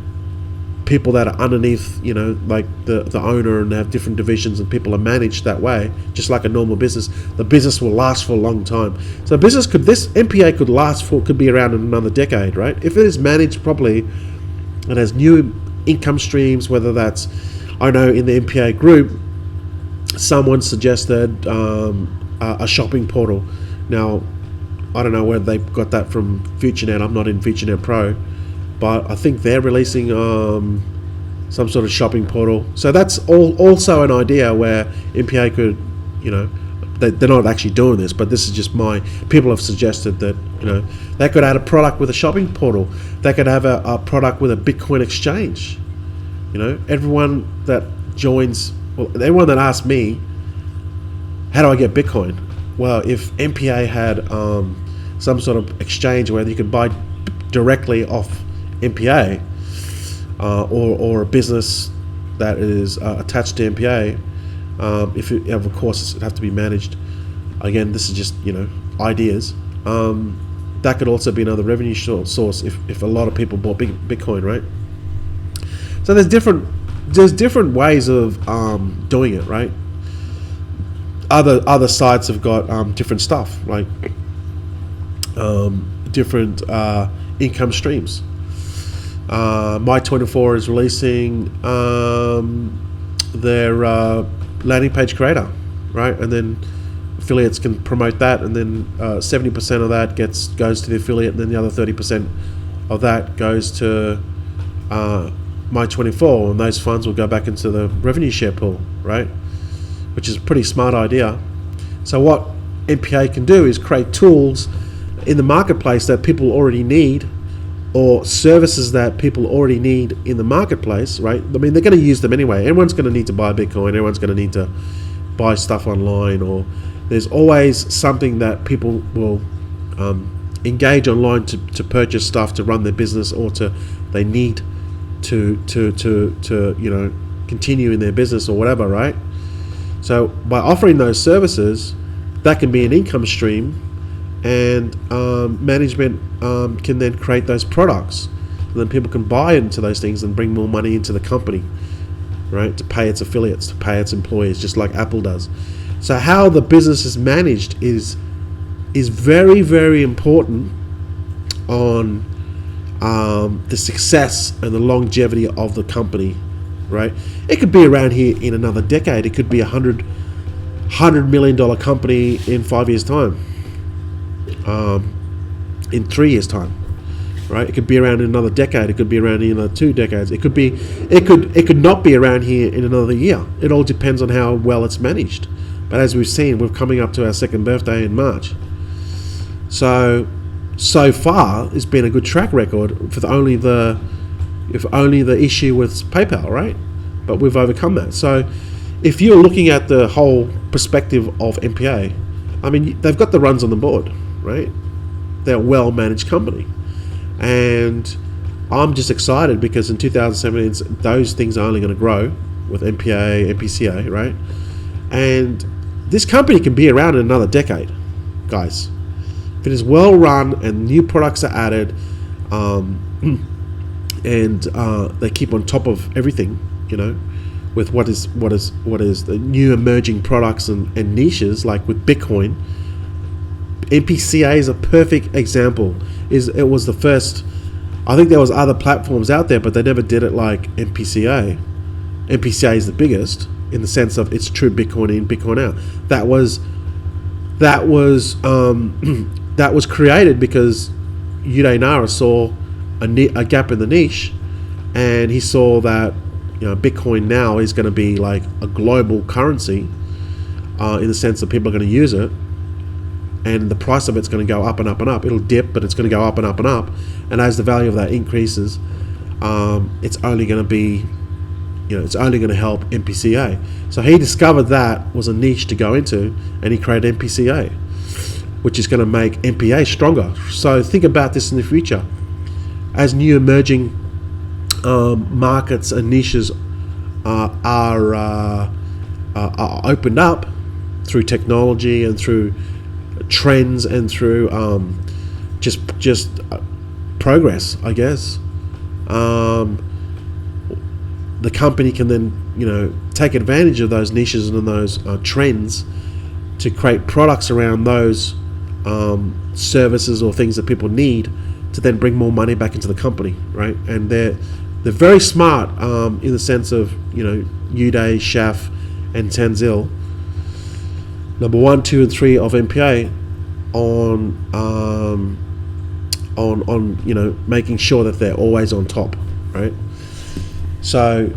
people that are underneath, like the owner, and they have different divisions and people are managed that way, just like a normal business, the business will last for a long time. So this MPA could be around in another decade, right? If it is managed properly and has new income streams, whether that's, I know in the MPA group, someone suggested a shopping portal. Now, I don't know where they got that from FutureNet. I'm not in FutureNet Pro, but I think they're releasing some sort of shopping portal. So that's also an idea where MPA could, they're not actually doing this, but this is just people have suggested that, they could add a product with a shopping portal. They could have a product with a Bitcoin exchange. Everyone that joins, everyone that asks me, how do I get Bitcoin? Well, if MPA had some sort of exchange where you could buy directly off MPA, or a business that is attached to MPA, of course it'd have to be managed. Again, this is just ideas. That could also be another revenue source if a lot of people bought Bitcoin, right? So there's different ways of doing it, right? Other sites have got different stuff, like different income streams. My24 is releasing their landing page creator, right? And then affiliates can promote that, and then 70% of that goes to the affiliate, and then the other 30% of that goes to My24, and those funds will go back into the revenue share pool, right? Which is a pretty smart idea. So what MPA can do is create tools in the marketplace that people already need, or services that people already need in the marketplace, right? I mean, they're going to use them anyway. Everyone's going to need to buy Bitcoin. Everyone's going to need to buy stuff online, or there's always something that people will engage online to purchase stuff to run their business, or they need to continue in their business or whatever, right? So by offering those services, that can be an income stream, and management can then create those products, and then people can buy into those things and bring more money into the company, right? To pay its affiliates, to pay its employees, just like Apple does. So how the business is managed is very, very important on the success and the longevity of the company, right? It could be around here in another decade. It could be $100 million company in 5 years' time, in 3 years' time, right? It could be around in another decade. It could be around in another 2 decades. It could not be around here in another year. It all depends on how well it's managed. But as we've seen, we're coming up to our second birthday in March. So far, it's been a good track record for only the issue with PayPal, right? But we've overcome that. So if you're looking at the whole perspective of MPA, I mean, they've got the runs on the board, right? They're a well-managed company. And I'm just excited because in 2017, those things are only going to grow with MPA, MPCA, right? And this company can be around in another decade, guys. If it is well run and new products are added, and they keep on top of everything, with what is the new emerging products and niches, like with Bitcoin. MPCA is a perfect example. It was the first. I think there was other platforms out there, but they never did it like MPCA. MPCA is the biggest in the sense of it's true Bitcoin in, Bitcoin out. That was created because Uday Nara saw a gap in the niche, and he saw that Bitcoin now is going to be like a global currency in the sense that people are going to use it, and the price of it's going to go up and up and up. It'll dip, but it's going to go up and up and up, and as the value of that increases, it's only going to be it's only going to help MPCA. So he discovered that was a niche to go into, and he created MPCA, which is going to make MPA stronger. So think about this in the future. As new emerging markets and niches are opened up through technology and through trends and through just progress, I guess, the company can then take advantage of those niches and those trends to create products around those services or things that people need to then bring more money back into the company, right? And they're very smart in the sense of Uday, Shaf, and Tanzil, number 1, 2, and 3 of MPA on making sure that they're always on top, right? So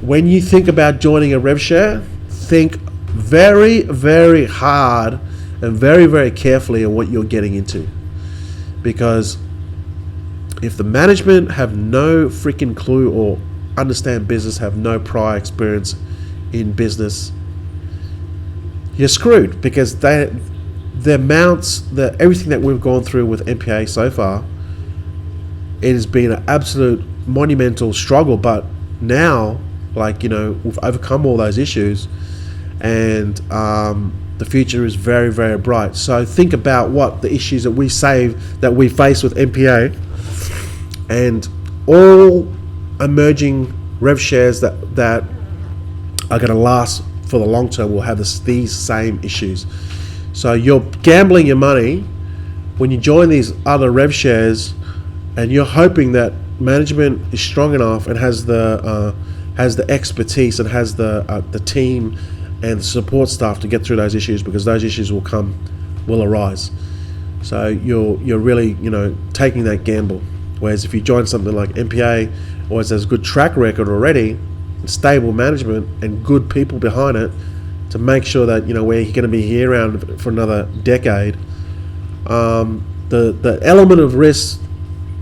when you think about joining a rev share, think very, very hard and very, very carefully on what you're getting into, because if the management have no freaking clue or understand business, have no prior experience in business, you're screwed, because the amounts, everything that we've gone through with MPA so far, it has been an absolute monumental struggle. But now, we've overcome all those issues, and the future is very, very bright. So think about what the issues that we face with MPA, and all emerging rev shares that are going to last for the long term will have these same issues. So you're gambling your money when you join these other rev shares, and you're hoping that management is strong enough and has the expertise and has the team and the support staff to get through those issues, because those issues will arise. So you're really, taking that gamble. Whereas if you join something like MPA, always has a good track record already, stable management and good people behind it to make sure that where you're going to be here around for another decade, the element of risk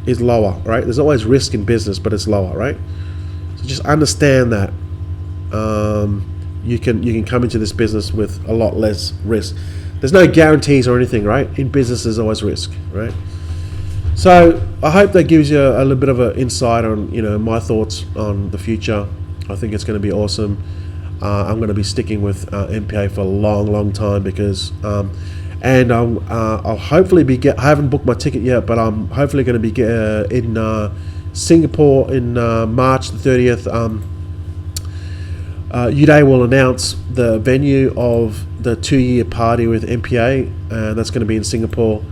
is lower, right? There's always risk in business, but it's lower, right? So just understand that you can come into this business with a lot less risk. There's no guarantees or anything, right? In business, there's always risk, right? So I hope that gives you a little bit of an insight on my thoughts on the future. I think it's going to be awesome. I'm going to be sticking with MPA for a long time because, and I'll hopefully I haven't booked my ticket yet, but I'm hopefully going to be in Singapore in March the 30th. Uday will announce the venue of the 2-year party with MPA, and that's going to be in Singapore.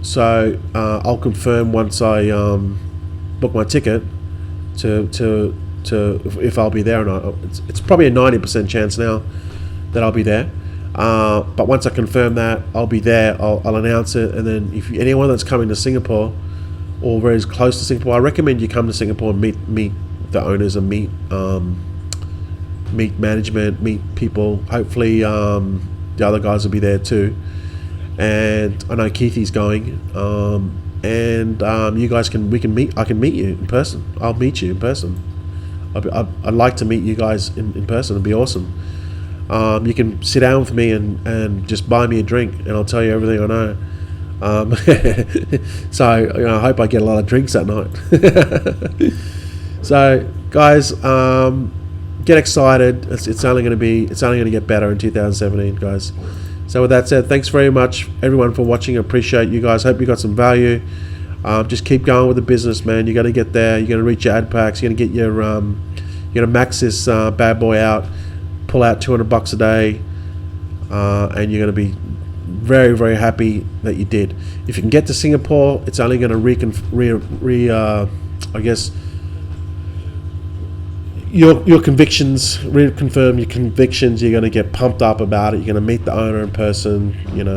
So I'll confirm once I book my ticket to if I'll be there or not. It's probably a 90% chance now that I'll be there. But once I confirm that I'll be there, I'll announce it. And then if anyone that's coming to Singapore or very close to Singapore, I recommend you come to Singapore and meet the owners and meet management, meet people. Hopefully the other guys will be there too. And I know Keithy's going. You guys can meet. I can meet you in person. I'll meet you in person. I'd like to meet you guys in person. It'd be awesome. You can sit down with me and just buy me a drink, and I'll tell you everything I know. So I hope I get a lot of drinks that night. So guys, get excited. It's only going to get better in 2017, guys. So with that said, thanks very much everyone for watching. I appreciate you guys. Hope you got some value. Just keep going with the business, man. You got to get there. You're going to reach your ad packs. You're going to get your you're going to max this bad boy out, pull out $200 a day, and you're going to be very, very happy that you did. If you can get to Singapore, it's only going to I guess your convictions, reconfirm your convictions. You're going to get pumped up about it. You're going to meet the owner in person.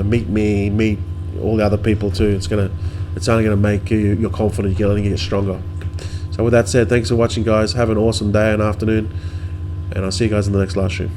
Meet me, meet all the other people too. It's only going to make you're confident. You're going to get stronger. So with that said, thanks for watching, guys. Have an awesome day and afternoon, and I'll see you guys in the next live stream.